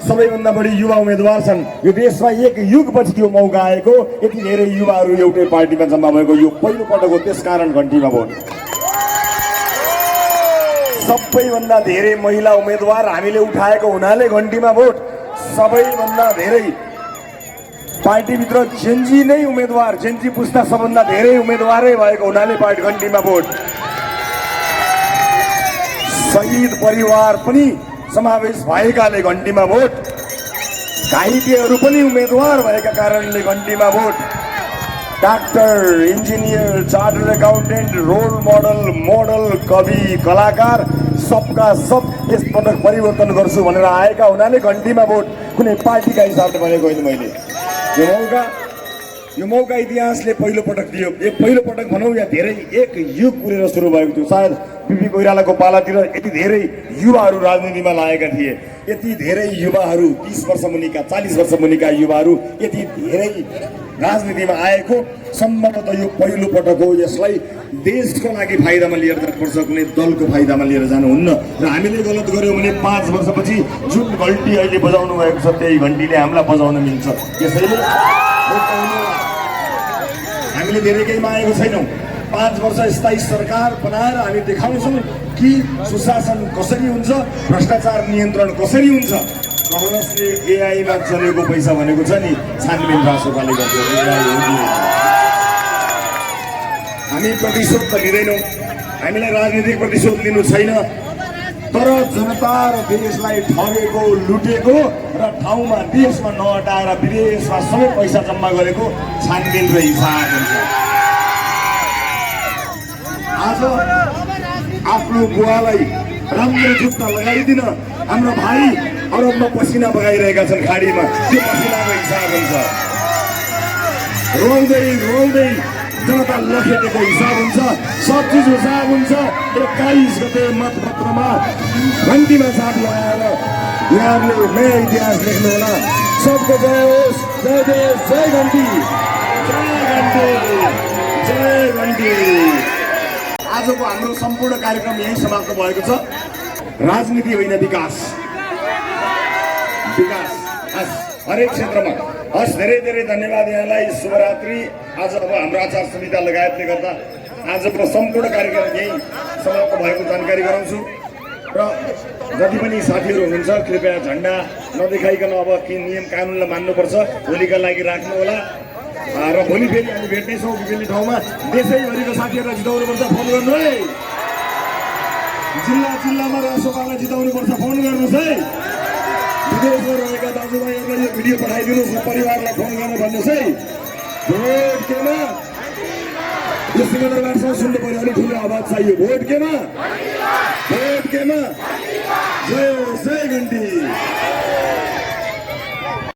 सबैभन्दा बढी युवा उम्मेदवार छन्। यो देशमा एक युगपछि त्यो मौका आएको, यति धेरै युवाहरू एउटै पार्टीमा जम्मा भएको यो पहिलो पटक हो, त्यसकारण घन्टीमा भोट। सबैभन्दा धेरै महिला उम्मेदवार हामीले उठाएको हुनाले घन्टीमा भोट। सबैभन्दा धेरै पार्टीभित्र जेन्जी नै उम्मेदवार, जेन्जी पुस्ता सबभन्दा धेरै उम्मेदवारै भएको हुनाले पार्टी घन्टीमा भोट। शहीद परिवार पनि समावेश भएकाले घन्टीमा भोट। घाइतेहरू पनि उम्मेदवार भएका कारणले घन्टीमा vote. Doctor, engineer, chartered accountant, role model, कवि, कलाकार सबका सब यसपटक परिवर्तन गर्छु भनेर आएका हुनाले घन्टीमा भोट। कुनै पार्टीका हिसाबले भनेको होइन मैले। यो मौका इतिहासले पहिलो पटक दियो। पहिलो पटक भनौँ या धेरै एक युग पुरेर सुरु भएको थियो। सायद बिपी कोइरालाको पालातिर यति धेरै युवाहरू राजनीतिमा लागेका थिए। यति धेरै युवाहरू 30 वर्ष मुनिका, 40 वर्ष मुनिका युवाहरू यति धेरै राजनीतिमा आएको सम्भवतः यो पहिलो पटक हो। यसलाई देशको लागि फाइदामा लिएर जानुपर्छ, कुनै दलको फाइदामा लिएर जानुहुन्न। र हामीले गलत गर्यौँ भने 5 वर्षपछि जुन घन्टी अहिले बजाउनु भएको छ त्यही घन्टीले हामीलाई बजाउन मिल्छ। यसैले हामीले धेरै केही मागेको छैनौँ। 5 वर्ष स्थायी सरकार बनाएर हामी देखाउँछौँ कि सुशासन कसरी हुन्छ, भ्रष्टाचार नियन्त्रण कसरी हुन्छ। काङ्ग्रेसले एआईमा चलेको पैसा भनेको छ नि, छानबिन रासोपाले गर्छ। हामी प्रतिशोध त लिँदैनौँ, हामीलाई राजनीतिक प्रतिशोध लिनु छैन। तर जनता र देशलाई ठगेको, लुटेको र ठाउँमा देशमा नहटाएर विदेशमा सबै पैसा जम्मा गरेको छानबिन र हिसाब हुन्छ। आज आफ्नो बुवालाई राम्रो जुत्ता लगाइदिन हाम्रो भाइ अरबमा पसिना बगाइरहेका छन् खाडीमा, त्यो पसिनाको हिसाब हुन्छ। रोल्दै जनता लखेटेको हिसाब हुन्छ। सब चिज हिसाब हुन्छ। 21 गते मतपत्रमा घन्टीमा छाप लगाएर यहाँहरूले नयाँ इतिहास लेख्नु होला। सबको जय होस्, जय देश, जय घन्टी, जय घन्टी। आजको हाम्रो सम्पूर्ण कार्यक्रम यही समाप्त भएको छ। राजनीति होइन, विकास हरेक क्षेत्रमा। हस्, धेरै धेरै धन्यवाद यहाँलाई। शुभरात्रि। आज अब हाम्रो आचार संहिता लगायतले गर्दा आजको सम्पूर्ण कार्यक्रम यही समाप्त भएको जानकारी गराउँछु। र जति पनि साथीहरू हुनुहुन्छ कृपया झन्डा नदेखाइकन अब के नियम कानुनलाई मान्नुपर्छ भोलिका लागि राख्नु होला। र भोलि फेरि हामी भेट्नेछौँ विभिन्न ठाउँमा। देशैभरिको साथीहरूलाई जिताउनुपर्छ, फोन गर्नु है। जिल्लामा रासोपालाई जिताउनुपर्छ, फोन गर्नुहोस् है। विदेशमा रहेका दाजुभाइहरूलाई यो भिडियो पठाइदिनुहोस्, परिवारलाई फोन गर्नु भन्नुहोस् है। भोट केमा? यो सिंहदरबारसँग सुन्नु पर्यो, अलिक ठुलो आवाज चाहियो। भोट केमा? जय जय घन्टी।